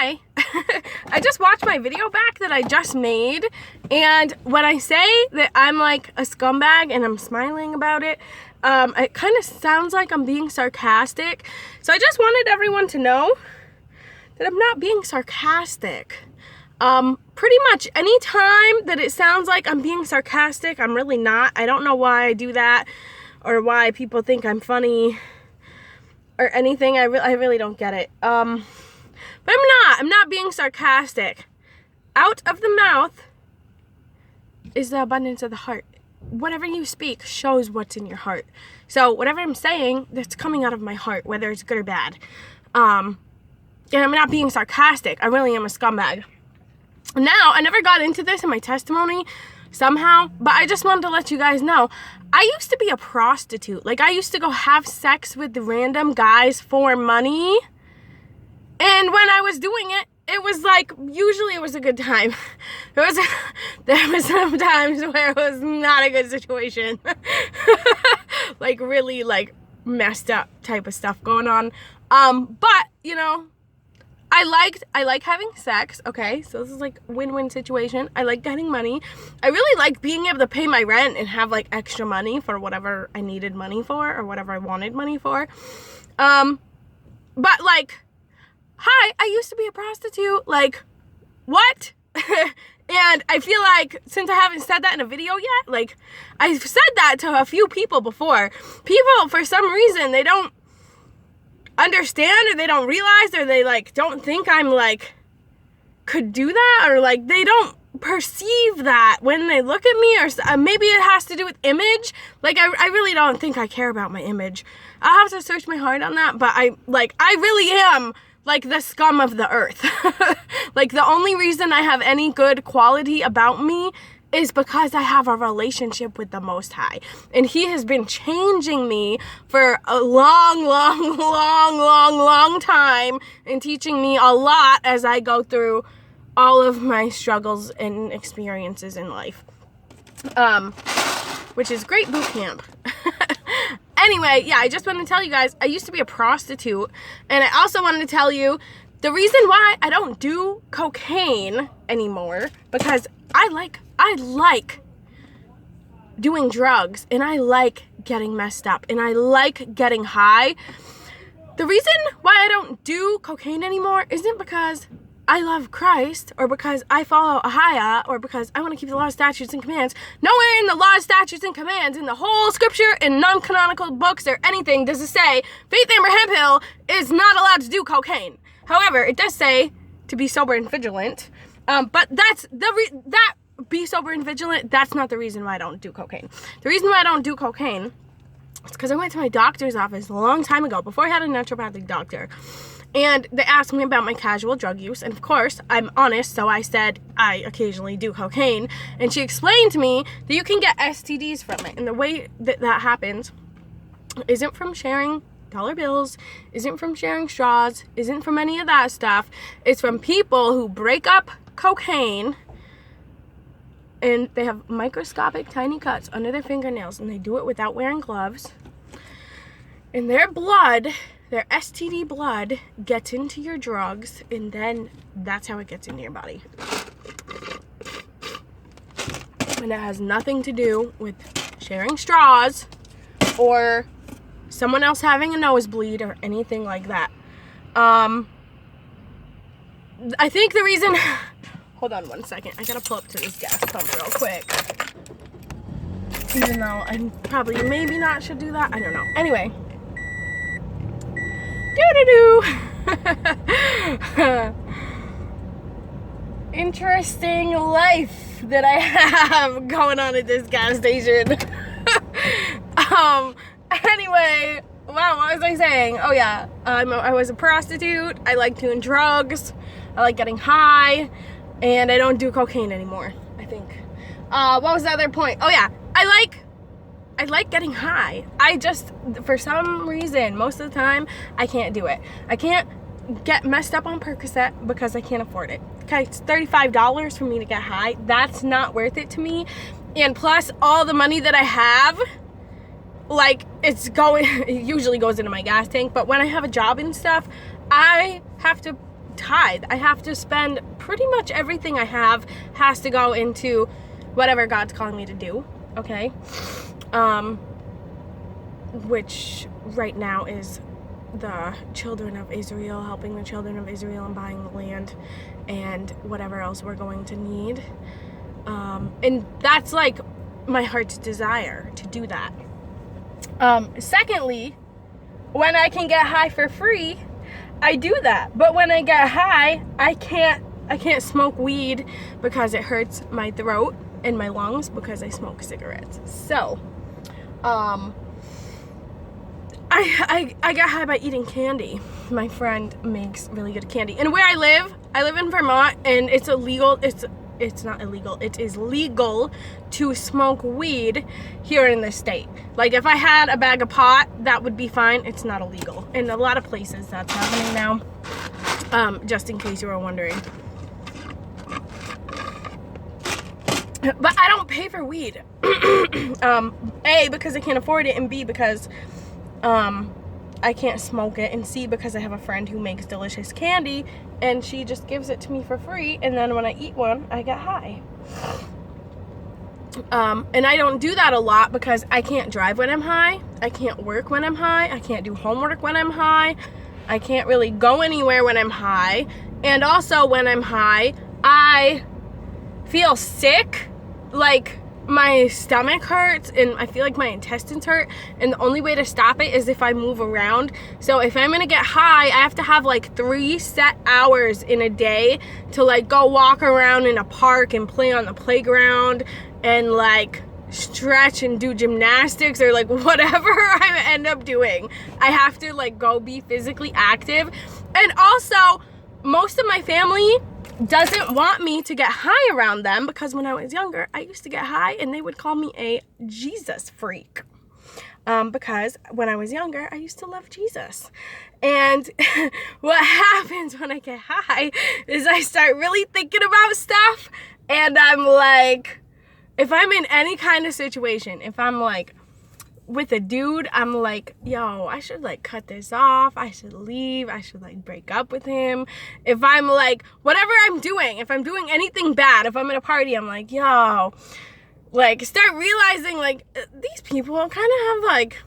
Hi. I just watched my video back that I just made, and when I say that I'm like a scumbag and I'm smiling about it, it kind of sounds like I'm being sarcastic. So I just wanted everyone to know that I'm not being sarcastic. Pretty much any time that it sounds like I'm being sarcastic, I'm really not. I don't know why I do that or why people think I'm funny or anything. I really don't get it. But I'm not being sarcastic. Out of the mouth is the abundance of the heart. Whatever you speak shows what's in your heart. So whatever I'm saying, that's coming out of my heart, whether it's good or bad. And I'm not being sarcastic. I really am a scumbag. Now, I never got into this in my testimony somehow, but I just wanted to let you guys know, I used to be a prostitute. Like, I used to go have sex with random guys for money. And when I was doing it, it was like, usually it was a good time. There was some times where it was not a good situation. Like, really, like, messed up type of stuff going on. But, you know, I like having sex, okay? So this is like a win-win situation. I like getting money. I really like being able to pay my rent and have like extra money for whatever I needed money for or whatever I wanted money for. But like, hi, I used to be a prostitute. Like, what? And I feel like since I haven't said that in a video yet, like, I've said that to a few people before. People, for some reason, they don't understand or they don't realize or they like don't think I'm like could do that, or like they don't perceive that when they look at me, or maybe it has to do with image. Like, I really don't think I care about my image. I'll have to search my heart on that, but I really am like the scum of the earth. Like, the only reason I have any good quality about me is because I have a relationship with the Most High. And He has been changing me for a long time and teaching me a lot as I go through all of my struggles and experiences in life. Which is great boot camp. Anyway, yeah, I just wanted to tell you guys, I used to be a prostitute. And I also wanted to tell you the reason why I don't do cocaine anymore, because I like doing drugs, and I like getting messed up, and I like getting high. The reason why I don't do cocaine anymore isn't because I love Christ, or because I follow AHAYAH, or because I want to keep the law, statutes, and commands. Nowhere in the law, statutes, and commands, in the whole scripture, in non-canonical books, or anything, does it say Faith Amber Hemphill is not allowed to do cocaine. However, it does say to be sober and vigilant. But that's be sober and vigilant, that's not the reason why I don't do cocaine. The reason why I don't do cocaine is because I went to my doctor's office a long time ago, before I had a naturopathic doctor, and they asked me about my casual drug use, and of course, I'm honest, so I said I occasionally do cocaine, and she explained to me that you can get STDs from it, and the way that happens isn't from sharing dollar bills, isn't from sharing straws, isn't from any of that stuff. It's from people who break up cocaine, and they have microscopic tiny cuts under their fingernails, and they do it without wearing gloves. And their blood, their STD blood, gets into your drugs, and then that's how it gets into your body. And it has nothing to do with sharing straws or someone else having a nosebleed or anything like that. I think the reason... Hold on one second. I gotta pull up to this gas pump real quick. Even though I probably maybe not should do that. I don't know. Anyway. Interesting life that I have going on at this gas station. Anyway, wow, what was I saying? Oh yeah, I was a prostitute. I like doing drugs. I like getting high. And I don't do cocaine anymore, I think. What was the other point? Oh yeah, I like getting high. I just, for some reason, most of the time, I can't do it. I can't get messed up on Percocet because I can't afford it. Okay, it's $35 for me to get high. That's not worth it to me. And plus, all the money that I have, like, it usually goes into my gas tank, but when I have a job and stuff, I have to tithe. I have to spend pretty much everything I have has to go into whatever God's calling me to do, okay? Which right now is the children of Israel, helping the children of Israel and buying the land and whatever else we're going to need. And that's like my heart's desire to do that. Secondly, when I can get high for free, I do that. But when I get high, I can't smoke weed because it hurts my throat and my lungs because I smoke cigarettes. So, I get high by eating candy. My friend makes really good candy. And where I live in Vermont, and it's illegal. It's not illegal. It is legal to smoke weed here in this state. Like if I had a bag of pot, that would be fine. It's not illegal. In a lot of places that's happening now. Just in case you were wondering. But I don't pay for weed. A, because I can't afford it, and B, because I can't smoke it, and C, because I have a friend who makes delicious candy and she just gives it to me for free, and then when I eat one, I get high. And I don't do that a lot because I can't drive when I'm high, I can't work when I'm high, I can't do homework when I'm high, I can't really go anywhere when I'm high, and also when I'm high, I feel sick, like my stomach hurts and I feel like my intestines hurt, and the only way to stop it is if I move around. So if I'm gonna get high, I have to have like 3 set hours in a day to like go walk around in a park and play on the playground and like stretch and do gymnastics or like whatever I end up doing. I have to like go be physically active. And also, most of my family doesn't want me to get high around them because when I was younger, I used to get high and they would call me a Jesus freak. Because when I was younger, I used to love Jesus. And what happens when I get high is I start really thinking about stuff, and I'm like, if I'm in any kind of situation, if I'm like with a dude, I'm like, yo, I should like cut this off, I should leave, I should like break up with him. If I'm like, whatever I'm doing, if I'm doing anything bad, if I'm at a party, I'm like, yo, like start realizing like these people kind of have like,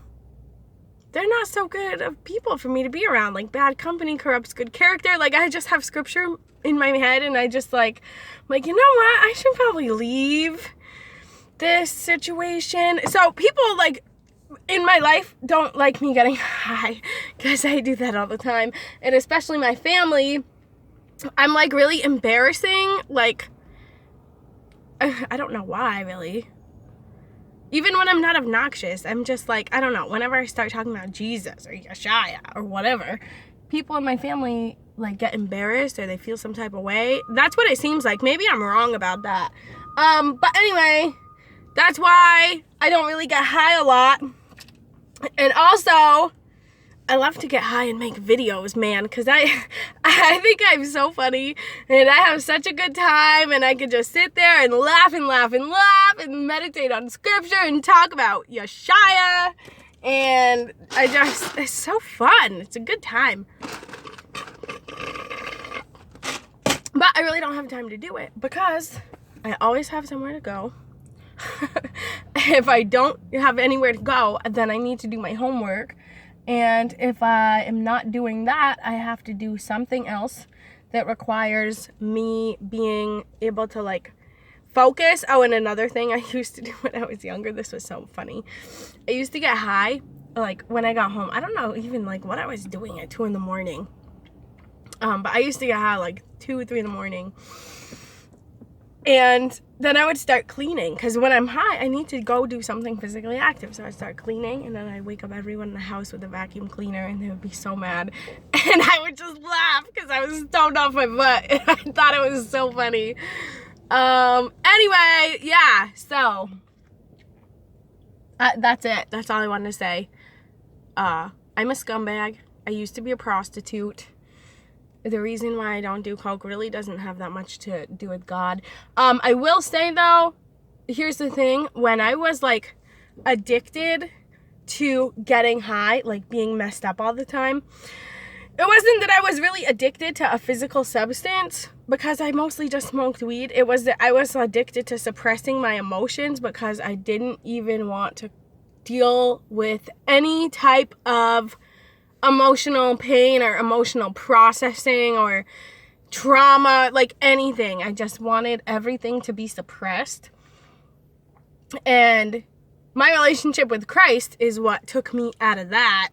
they're not so good of people for me to be around. Like bad company corrupts good character. Like I just have scripture in my head, and I just like, you know what, I should probably leave this situation. So people like in my life don't like me getting high because I do that all the time, and especially my family. I'm like really embarrassing, like I don't know why really. Even when I'm not obnoxious, I'm just like, I don't know, whenever I start talking about Jesus or Yeshaya or whatever, people in my family like get embarrassed or they feel some type of way. That's what it seems like. Maybe I'm wrong about that. But anyway, that's why I don't really get high a lot. And also, I love to get high and make videos, man, because I think I'm so funny, and I have such a good time, and I can just sit there and laugh and laugh and laugh and meditate on scripture and talk about Yeshaya, and it's so fun. It's a good time. But I really don't have time to do it because I always have somewhere to go. If I don't have anywhere to go, then I need to do my homework. And if I am not doing that, I have to do something else that requires me being able to like focus. Oh, and another thing I used to do when I was younger, this was so funny. I used to get high like when I got home. I don't know even like what I was doing at 2 a.m. But I used to get high like 2 or 3 a.m. And then I would start cleaning, because when I'm high, I need to go do something physically active. So I'd start cleaning, and then I'd wake up everyone in the house with a vacuum cleaner, and they would be so mad. And I would just laugh because I was stoned off my butt, and I thought it was so funny. Anyway, yeah, so that's it. That's all I wanted to say. I'm a scumbag. I used to be a prostitute. The reason why I don't do coke really doesn't have that much to do with God. I will say though, here's the thing. When I was like addicted to getting high, like being messed up all the time, It wasn't that I was really addicted to a physical substance because I mostly just smoked weed. It was that I was addicted to suppressing my emotions because I didn't even want to deal with any type of emotional pain or emotional processing or trauma, like anything. I just wanted everything to be suppressed. And my relationship with Christ is what took me out of that.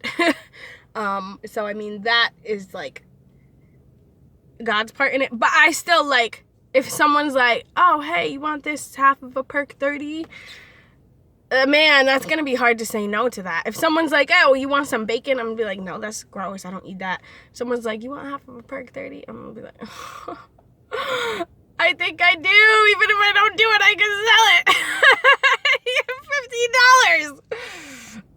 So I mean, that is like God's part in it. But I still, like, if someone's like, oh, hey, you want this half of a perk 30? Man, that's gonna be hard to say no to that. If someone's like, oh, you want some bacon? I'm gonna be like, no, that's gross, I don't eat that. If someone's like, you want half of a perk 30? I'm gonna be like, I think I do. Even if I don't do it, I can sell it.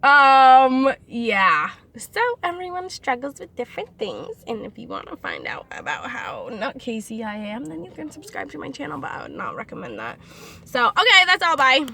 $15. Yeah. So everyone struggles with different things, and if you want to find out about how nutcasey I am, then you can subscribe to my channel, but I would not recommend that. So, okay, that's all. Bye.